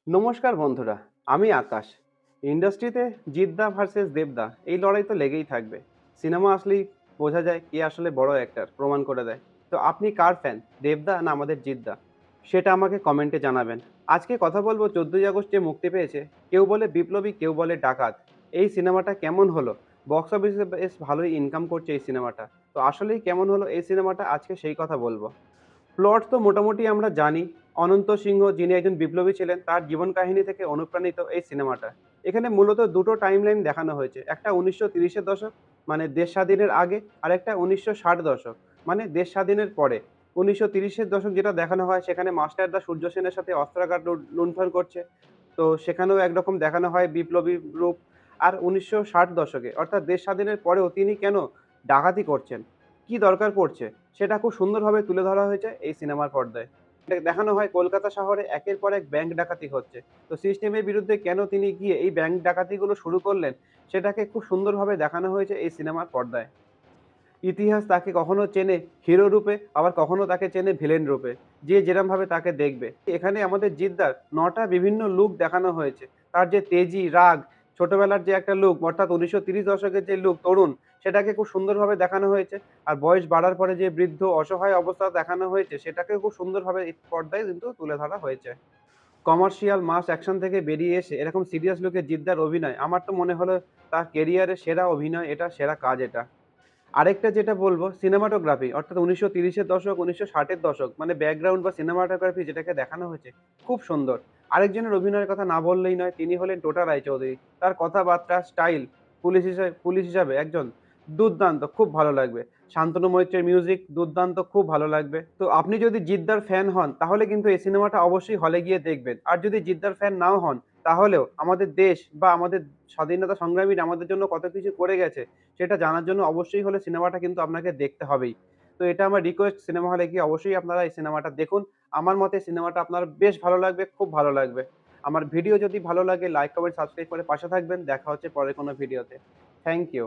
নমস্কার বন্ধুরা, আমি আকাশ। ইন্ডাস্ট্রিতে জিদ্দা ভার্সেস দেবদা এই লড়াই তো লেগেই থাকবে। সিনেমা আসলেই বোঝা যায় কে আসলে বড় অ্যাক্টর, প্রমাণ করে দেয়। তো আপনি কার ফ্যান, দেবদা না আমাদের জিদ্দা? সেটা আমাকে কমেন্টে জানাবেন। আজকে কথা বলবো ১৪ই আগস্ট যে মুক্তি পেয়েছে, কেউ বলে বিপ্লবী, কেউ বলে ডাকাত। এই সিনেমাটা কেমন হলো? বক্স অফিসে বেশ ভালোই ইনকাম করছে এই সিনেমাটা। তো আসলেই কেমন হলো এই সিনেমাটা আজকে সেই কথা বলবো। প্লট তো মোটামুটি আমরা জানি। অনন্ত সিংহ যিনি একজন বিপ্লবী ছিলেন, তার জীবন কাহিনী থেকে অনুপ্রাণিত এই সিনেমাটা। এখানে মূলত ২ টো টাইমলাইন দেখানো হয়েছে। একটা ১৯৩০ এর দশক মানে দেশ স্বাধীনের আগে, আরেকটা ১৯৬০ দশক মানে দেশ স্বাধীনের পরে। ১৯৩০ এর দশক যেটা দেখানো হয় সেখানে মাস্টারদা সূর্য সেনের সাথে অস্ত্রাগার লুণ্ঠন করছে। তো সেখানেও একরকম দেখানো হয় বিপ্লবী রূপ। আর ১৯৬০ দশকে অর্থাৎ দেশ স্বাধীনের পরেও তিনি কেন ডাকাতি করছেন? কি দরকার পড়ছে? সেটা খুব সুন্দরভাবে তুলে ধরা হয়েছে এই সিনেমার পর্দায়। দেখানো হয় কলকাতা শহরে একের পর এক ব্যাংক ডাকাতি হচ্ছে। তো সিস্টেমের বিরুদ্ধে কেন তিনি গিয়ে এই ব্যাংক ডাকাতিগুলো শুরু করলেন, সেটাকে খুব সুন্দরভাবে দেখানো হয়েছে এই সিনেমার পর্দায়। ইতিহাস তাকে কখনো চেনে হিরো রূপে, আবার কখনো তাকে চেনে ভিলেন রূপে। যে যেরমভাবে তাকে দেখবে। এখানে আমাদের জিদ্দার ৯ টা বিভিন্ন লুক দেখানো হয়েছে। তার যে তেজি, রাগ, ছোটবেলার যে একটা লুক অর্থাৎ ১৯৩০ দশকের যে লুক তরুণ, সেটাকে খুব সুন্দরভাবে দেখানো হয়েছে। আর বয়স বাড়ার পরে যে বৃদ্ধ অসহায় অবস্থা দেখানো হয়েছে, সেটাকেও খুব সুন্দরভাবে এই পর্দায় কিন্তু তুলে ধরা হয়েছে। কমার্শিয়াল মাস অ্যাকশন থেকে বেরিয়ে এসে এরকম সিরিয়াস লুকে জিদ্দার অভিনয়, আমার তো মনে হলো তার কেরিয়ারের সেরা অভিনয় এটা, সেরা কাজ এটা। আরেকটা যেটা বলবো সিনেমাটোগ্রাফি অর্থাৎ ১৯৩০ এর দশক, ১৯৬০ এর দশক মানে ব্যাকগ্রাউন্ড বা সিনেমাটোগ্রাফি যেটাকে দেখানো হয়েছে, খুব সুন্দর। আরেকজনের অভিনয়ের কথা না বললেই নয়, তিনি হলেন টোটা রায়চৌধুরী। তার কথাবার্তা, স্টাইল পুলিশ হিসাবে একজন দুর্দান্ত, খুব ভালো লাগবে। শান্তনু মৈত্রের মিউজিক দুর্দান্ত, খুব ভালো লাগবে। তো আপনি যদি জিদ্দার ফ্যান হন, তাহলে কিন্তু এই সিনেমাটা অবশ্যই হলে গিয়ে দেখবেন। আর যদি জিদ্দার ফ্যান নাও হন, তাহলেও আমাদের দেশ বা আমাদের স্বাধীনতা সংগ্রামীরা আমাদের জন্য কত কিছু করে গেছে সেটা জানার জন্য অবশ্যই হলে সিনেমাটা কিন্তু আপনাকে দেখতে হবেই। তো এটা আমার রিকোয়েস্ট, সিনেমা হলে গিয়ে অবশ্যই আপনারা এই সিনেমাটা দেখুন। আমার মতে সিনেমাটা আপনার বেশ ভালো লাগবে, খুব ভালো লাগবে। আমার ভিডিও যদি ভালো লাগে লাইক, কমেন্ট, সাবস্ক্রাইব করে পাশে থাকবেন। দেখা হচ্ছে পরের কোনো ভিডিওতে। Thank you.